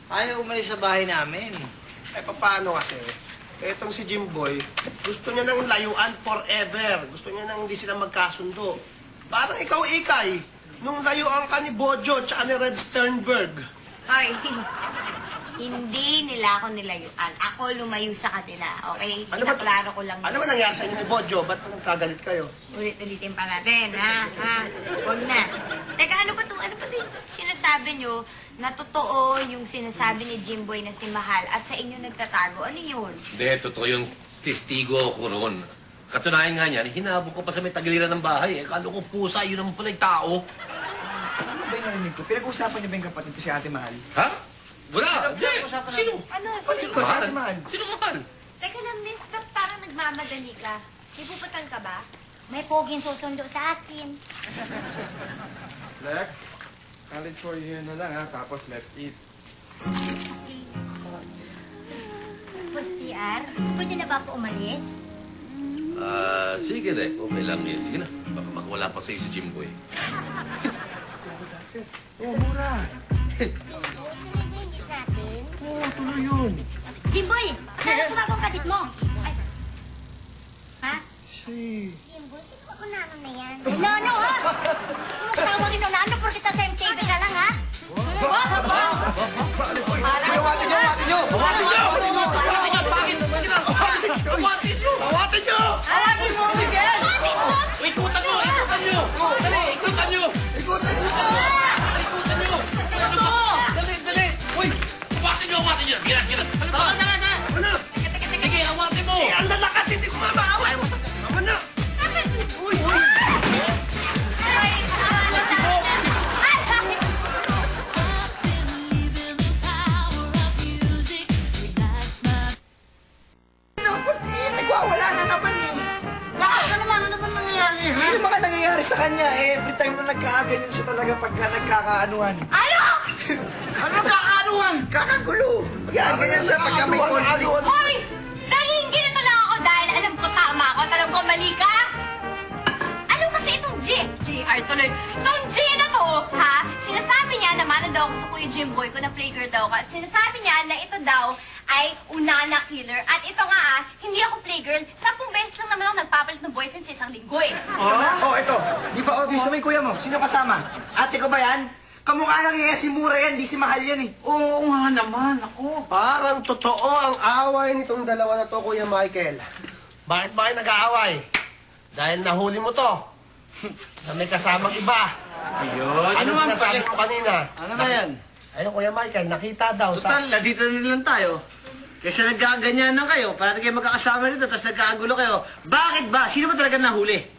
Ayaw umalis sa bahay namin. Eh, paano kasi? Etong si Jimboy, gusto niya ng layuan forever. Gusto niya nang hindi sila magkasundo. Parang ikaw, Ikay, nung layuan ka ni Bojo tsaka ni Red Sternberg. Hoy, hindi nila ako nilayuan. Ako lumayo sa kanila, okay? Pinaklaro ko lang. Ano ba nangyari sa inyo ni Bojo? Ba't nagkagalit kayo? Ulit-ulitin pa natin, ha? Huwag na. Teka, ano ba to yung sinasabi nyo na totoo yung sinasabi ni Jimboy na si Mahal at sa inyo nagtatago? Ano yun? Hindi, totoo yung testigo ako roon. Katunayan nga niyan, hinabog ko pa sa may tagiliran ng bahay. Kala ko pusa, yun naman pala yung tao. Ano ba yung narinig ko? Pinag-usapan niyo ba yung kapatid ko si Ate Mahal? Ha? Wala. Sino? Ano? Kapatid ko si Ate Mahal. Sino Mahal? Teka lang, miss, ba't parang nagmamadali ka? May puputang ka ba? May poging susundo sa akin. Lek, college for you na lang ha, tapos let's eat. Tapos, TR, pwede na ba ako umalis? Sige, Dek. Okay lang yun. Sige na. Baka makawala pa sa'yo si Jimboy. Mura. natin? Oo, tuloy yun. Jimboy, ano tumawag kapatid mo? Ay. Ha? Jimboy, sino ako nanon na yan? Nano, ha? Kung tawagin mo nano, porque ta same table ka lang, ha? Awatin nyo! Harapin mo, Miguel! Ikutan nyo! Dali, ikutan nyo! Dali! Uy! Awatin nyo! Sige! Ano? Sige, awatin mo! Ang lalakas, hindi ko mamaaway. Tama na. Uy! Nagwawala na naman eh. Bakit? Ano naman nangyayari, ha? Yung mga nangyayari sa kanya, every time na nagkakaganyan siya talaga pagka nagkakaanuhan. Ano? Ano kakaanuhan? Kakagulo. Yan, ganyan siya pagka may conflict. Hoy! Naging ganito lang ako dahil alam ko tama ako at alam ko mali ka. Ano kasi itong JR tuloy. Itong G na to, ha? Sinasabi niya na mana daw ako sa Kuya Jimboy ko na playgirl daw ka. At sinasabi niya na ito daw ay unana killer. At ito nga, hindi ako playgirl. 10 beses lang naman ako nagpapalit ng boyfriend sa isang linggo eh. Oh, ito. Di ba obvious naman yung kuya mo? Sino kasama? Ate ko ba yan? Kamukha lang niya si Mura yan, di si Mahal yan eh. Oo nga naman, ako. Parang totoo ang away nitong dalawa na to, Kuya Michael. Bakit ba kayo nag-aaway? Dahil nahuli mo to. Na may kasamang iba. Ayun. Ano ang sinasabi mo kanina? Ano na yan? Ayun, Kuya Michael, nakita daw Total, dito na lang tayo. Kasi nagkaganyan na kayo, para kayo magkakasama rito, tapos nagkakagulo kayo. Bakit ba? Sino ba talaga nahuli?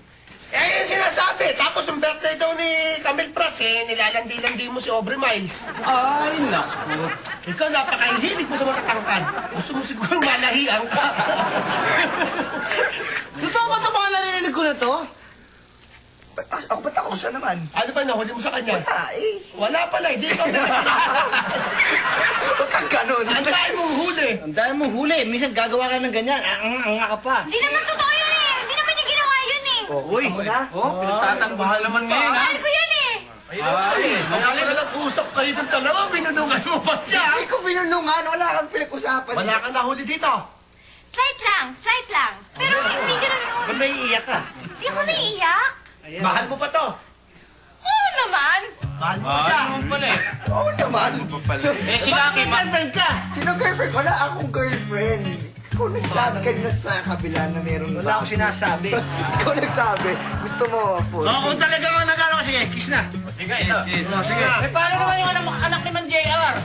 Eh, yung sinasabi. Tapos yung birthday daw ni Camille Prats, eh, nilalandi-landi mo si Aubrey Miles. Ay, naku. Ikaw, napakahilig mo sa matatangkad. Gusto mo siguro malahian ka. Totoo ba ito mga narinig ko na to? Ba't ako siya naman? Ano ba nahuli mo sa kanya? Wala eh. Wala pala, hindi ikaw na. Huwag kang ganun. Ang dahil mong huli. Ang dahil mong huli, minsan gagawa ka ng ganyan. Ang ka pa. Hindi naman totoo yun eh. Hindi naman niya ginawa yun eh. Uy, pinagtatanggol naman ngayon, ha? Mahal ko yun eh. Kaya pala nag-usap kayo ng dalawa, binunungan mo pa siya. Hindi ko binulungan. Wala kang pinag-usapan. Wala kang nahuli dito. Slight lang. Pero hindi gano'n yun. Ba't may iiyak ka? Hindi ako naiiyak. Ayan. Mahal mo pa to. Oo naman. Mahal mo pa siya. pala eh. Oo naman. Eh, si Lucky, girlfriend ka. Sino girlfriend? Wala akong girlfriend. Ikaw nagsabi kanina sa kabila na meron. Wala akong sinasabi. Ikaw nagsabi. Gusto mo, Paul. Oo, kung talaga ako nag-ano, sige, kiss na. Sige, kiss. Sige. Eh, paano naman yung anak ni Man JR?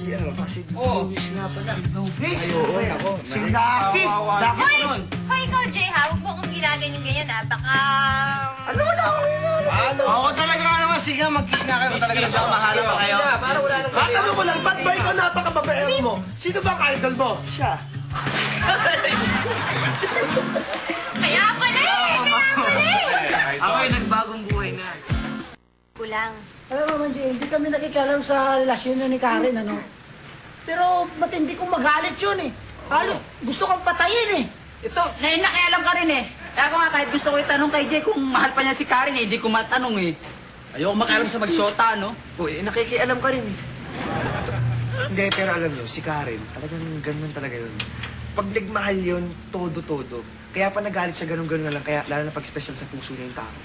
Kasi Oo. Luis nga pala. Luis? Ay, oo, ako. Si Lucky. Lucky Hoy! yun. Hoy, ikaw, Jay, ha? Huwag mo akong ginaganyan ha. Baka... Ano wala akong Ano? Oo, talaga nga naman. Sige, mag-kiss na kayo. Kung talaga nagmamahala pa kayo. Para wala naman. Matanong ko lang, ba't ba ikaw napakababaero mo? Sino ba ang idol mo? siya. Kaya pala eh! Ako'y nagbagong buhay na. Kulang. Alam mo, Manji, hindi kami nakikialam sa relasyon na ni Karen, ano? Pero matindi kong magalit yun eh. Halos gusto kong patayin eh. Ito, ngayon nakialam ka rin eh. Kaya ako nga kahit gusto ko itanong kay Jay kung mahal pa niya si Karen eh, hindi ko matanong eh. Ayoko makialam sa magsota, no? Uy, nakikialam ka rin. Hindi, pero alam nyo, si Karen, talagang ganun talaga yun. Pag nagmahal yun, todo-todo. Kaya pa nagalit siya ganun-ganun na lang, kaya lalo na pag special sa puso niya yung tao.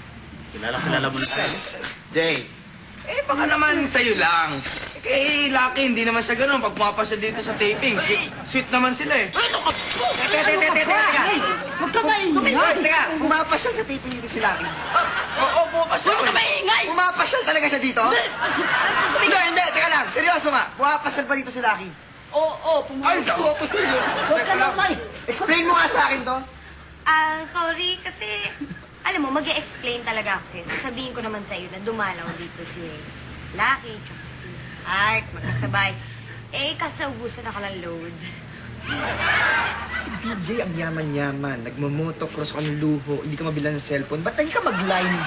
Kilala mo na tayo. Jay, baka naman sa'yo lang. Eh, Lucky, hindi naman siya ganun. Pag pumapa siya dito sa taping, sweet naman sila eh. Teka! Huwag ka maingay! Teka, pumapasyal sa taping dito si Lucky. Oo, pumapasyal. Huwag ka maingay! Pumapasyal talaga siya dito? Hindi, teka lang. Seryoso nga. Pumapasyal pa dito si Lucky. Oo, Ay, daw ako sa'yo. Huwag ka naman! Explain mo nga sa akin to. Sorry, kasi, alam mo, mag-e-explain talaga ako sa'yo. Sasabihin ko naman sa'yo na dumalaw dito si Lucky, tsaka si Art, magkasabay. Eh, kasi naubusan ako ng load. Si BJ ang yaman-yaman. Nagmamotocross ka ng luho. Hindi ka mabilan ng cellphone. Ba't hindi ka mag-line?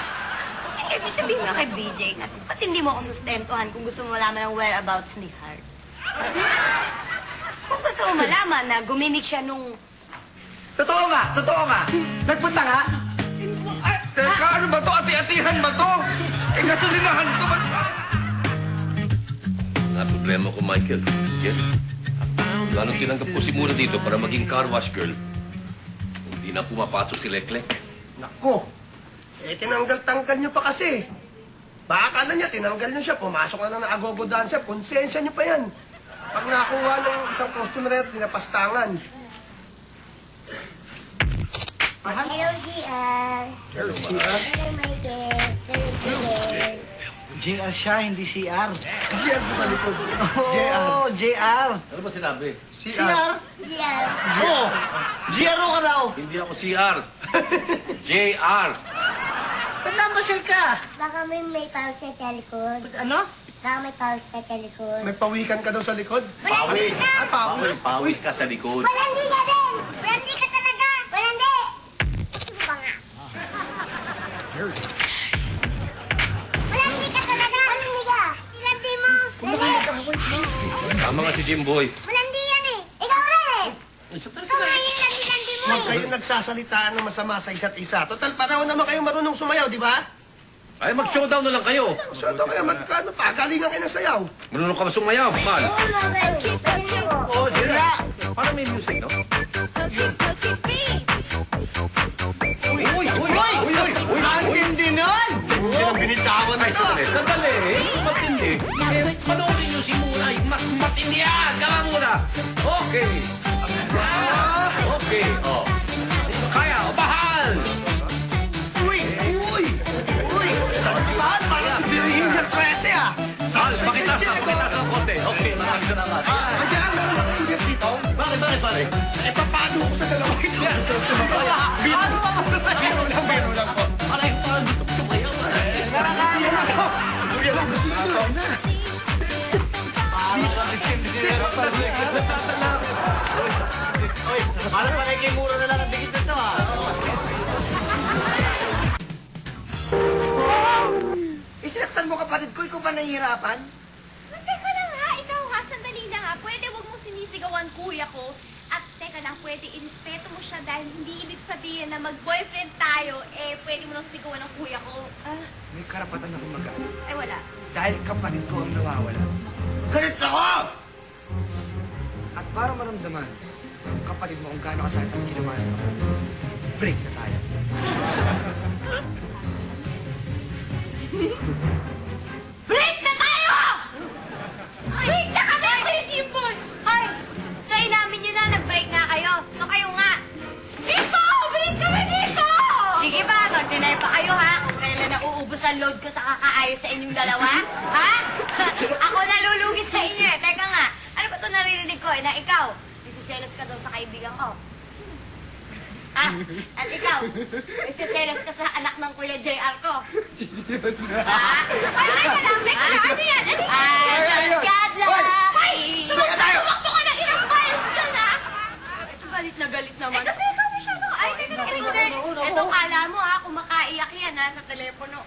Eh, di sabihin nga kay BJ, at ba't hindi mo ako sustentuhan kung gusto mo malaman ang whereabouts ni Art? Kung gusto mo malaman na gumimik siya nung... Totoo nga. Nagpunta nga. Ay, teka, ano ba to? Ati-atihan ba to? Eh, gasolinahan to ba? Na problema ko, Michael. Jen, lalong tinanggap ko si Mura dito para maging car wash girl. Hindi na pumapasok si Leklek. Nako. Eh, tinanggal-tanggal nyo pa kasi. Baka akala niya, tinanggal nyo siya. Pumasok na lang ng agogo dancer. Konsensya nyo pa yan. Pag nakuha ng isang customer na tinapastangan. Hello, GR. Hello, Michael. JR siya, hindi CR. JR po sa likod. JR. Oo, JR. Ano ba sinabi? CR? GR. Oo. JR ka daw. Hindi ako CR. JR. Ba't namasyal ka? Baka may pawis sa likod. Ano? Baka may pawis sa likod. May pawikan ka daw sa likod. Pawis. Ay, pawis. Pawis ka sa likod. Palandi ka din! Palandi ka talaga! Palandi! Ano ba nga? Palandi ka talaga! Palandi ka! Palandi mo! Tama nga si Jimboy. Palandi yan eh! Ikaw rin eh! Ikaw nga yung landi-landi mo Huwag eh! kayo nagsasalitaan ng masama sa isa't isa. Total, panahon naman kayo marunong sumayaw, di ba? Ay, mag-showdown na lang kayo. So, ito kaya magkano pa? Galingan kayo ng sayaw. Marunong ka ba sumayaw, Mal? Oo, Mabel. Palandi ko. Oo, sige. Parang may music, no? Uy! Ang hindi nun! Hindi nang binitawan Ay, ito. sandali. Matindi. Panoorin niyo si Muna. Matindi yan. Kala muna. Okay. Okay. Oh. Kaya, bahal. Uy! Mahal, parang birihin niya 13 ah. Sal, pakitas ng konti. Okay, maraming salamat. Andiyan, meron ako isip dito. Bakit, pare? Eh, papalo ko sa dalawa ito. Biro lang po. Pare, parang gusto ko sumayaw. Parang panay kay Mura na lang ang dikit nito ah. Isinaktan mo kapatid ko, ikaw pa nahihirapan? Teka lang ha, ikaw ha, sandali lang ha. Pwede wag mo sinisigawan kuya ko. At teka lang, pwede irespeto mo siya dahil hindi ibig sabihin na mag-boyfriend tayo, eh pwede mo nang sigawan ng kuya ko. May karapatan ako mag-alit. Ay wala. Dahil kapatid ko ang nawawala. Galit ako! At para maramdaman ang kapatid mo kung gaano kasakit ang ginawa sa kapatid, break na tayo. Break na tayo! Break na kami, Kuya Jimboy! Ay, so inamin nyo na, nag-break nga kayo. So kayo nga. Dito! Break kami dito! Sige ba, mag-deny pa kayo ha? Kung kailan nauubos ang load ko sa kakaayos sa inyong dalawa? Ha? Ako nalulugi sa inyo eh. Teka nga, ano ba ito naririnig ko eh, na ikaw? Nisiselos ka daw sa kaibigan ko. Ah, at ikaw, nagsiselos ka sa anak ng Kuya JR ko. Ah? Ay, teka lang, ano yan? Ano yan? God lang! Ay! Tumakbo ka na ilang miles ka na! Ito galit naman. Ito, teka, masyado. Ay, teka, ito, kala mo ha, kumakaiyak yan ha, sa telepono.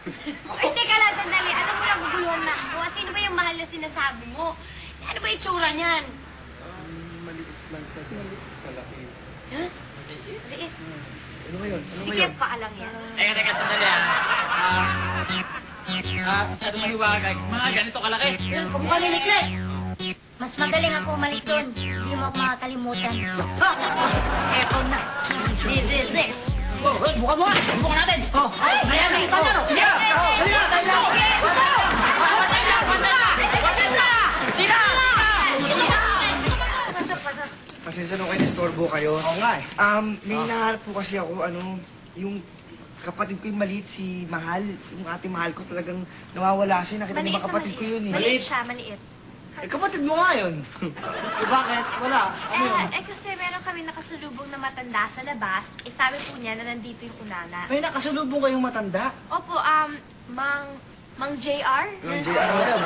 Ay, teka lang, sandali. Ano mo lang, guguluhan na ako. Sino ba yung mahal na sinasabi mo? Ano ba yung tsura niyan? Maliit lang sa kalaki. Huh? Maliit. Ano ngayon? Sige, paalang yan. Teka, sandali ah. Masyadong mahiwaga. Mga ganito kalaki. Kumukha ni Nikle. Mas magaling ako umalit doon. Hindi mo ako makakalimutan. Eto na. This is this. Buka mo! Buka natin! Oh! Ayan na! Ito na! Yes! Pasensya nung kayo nistorbo kayo. Oo nga eh. May hinahanap po kasi ako, yung kapatid ko yung maliit, si Mahal. Yung ate Mahal ko talagang nawawala siya. Nakita niyo Maliit ba na kapatid ko yun eh? Maliit siya, maliit. Eh, kapatid mo nga yun. Eh, bakit? Wala. Ano yun? Kasi meron kami nakasulubong na matanda sa labas. Sabi po niya na nandito yung unana. May nakasalubong kayong matanda. Opo, Mang JR? Yung JR na yan.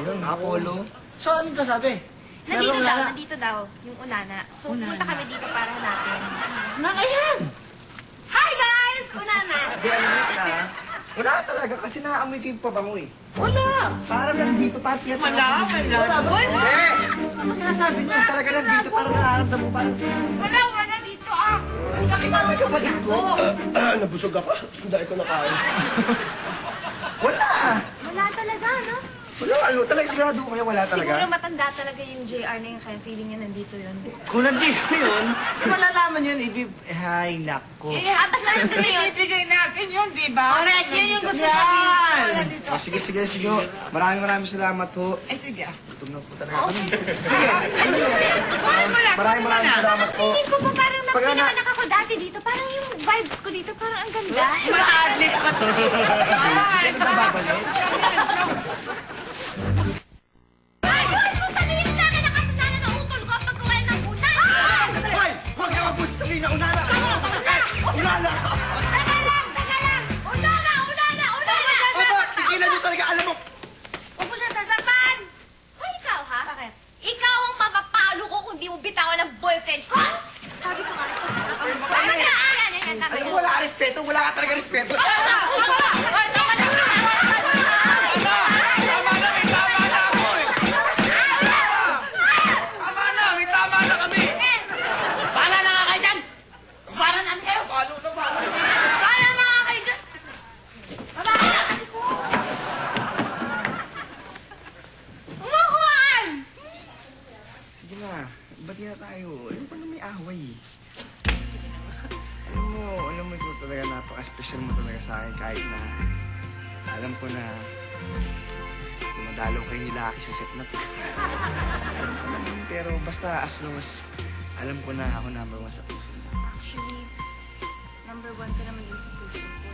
Ayun, Apollo. So, anong kasabi? Nandito Meron daw, wala. nandito daw, yung unana. So, pumunta kami dito para hanapin. Nakayan! Hi guys! Unana! Hindi, alam mo na. Wala talaga kasi naaamoy ko yung pabango eh. Wala! Parang nandito, pati yan. Wala. Wala ba? Hindi! Ano sinasabi niya? Talaga nandito, parang nararamdam mo. Parang Wala dito ah! ikaw yung kapatid ko. Nabusog ako. Dahil ko nakain. Wala! Wala talaga, no? Wala, talaga sigurado ko kaya wala talaga. Siguro matanda talaga yung JR na yun, kaya feeling niya nandito yun. Kung nandito yun, malalaman yun, Ay, nako. Atas na nandito yun. Ibigay natin yun, di ba? Correct, yun yung gusto Yan! sabihin. Oh, sige. Maraming salamat ho. Eh, sige. Gutom na po talaga kami. Wala. Maraming salamat po. Feeling ko po parang Pag ano- pinanganak ako dati dito. Parang yung vibes ko dito, parang ang ganda. Ma-adlip ka to. Hindi ka babalik. Ay, huwag mo sabihin sa akin na kasalanan ng utol ko pag kumain ng gulay. Hoy! Huwag ka mabusi sabihin na unala! Unala! Teka lang! Unana! Aba, tigilan niyo talaga. Alam mo, Huwag mo siya sasapan! Hoy, ikaw ha? Bakit? Ikaw ang mapapalo ko kung di mo bitawan ng boyfriend ko! Sabi ko nga, tama na! Yan, tama alam yun. mo, wala ka respeto. Wala ka talaga respeto. Sige na, bati na tayo. Ano pa na may away eh. Alam mo ito talaga napaka-special mo talaga sa akin kahit na alam ko na dumadalaw kayo ni Lucky sa set na to. Pero basta as long as alam ko na ako number 1 sa puso mo. Actually, number 1 ka naman din sa puso ko.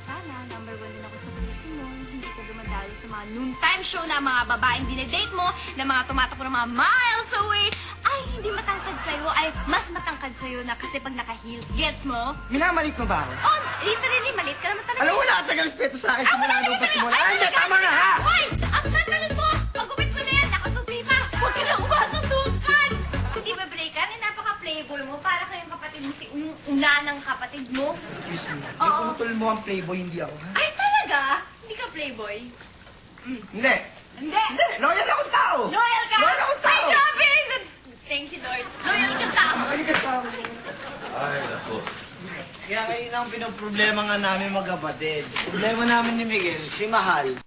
Sana, number 1 din ako sa puso mo. Hindi ka dumadalo sa mga noontime show na mga babaeng dinedate mo, na mga tumatakbo ng mga miles away. Ay, hindi matangkad sa'yo. Ay, mas matangkad sa'yo na kasi pag naka-heels. Gets mo? Minamalit mo ba ako? Oh, literally, malit ka naman talaga. Alam mo, wala ka talaga respeto sa akin. Simula nung pa simula. Ay, Ay, hindi, tama na ha! Hoy! Ang tatalon mo! Pagupit ko na yan, nakatupi pa! Huwag ka lang umasusukan! Hindi ba, Breaker? Napaka-playboy mo. Para kayong kapatid mo, yung una ng kapatid mo. Excuse me. Oo. Yung utol mo ang playboy, hindi ako, ha? Ay, talaga? Hindi ka playboy? Hindi. Hindi. Loyal akong tao! Loyal ka? Loyal akong tao! Ay, grabe! Thank you, Lord. Loyal ka tao. Loyal ka tao. Ay, nako. Kaya ngayon ang pinoproblema nga namin magkapatid. Problema namin ni Miguel, si Mahal.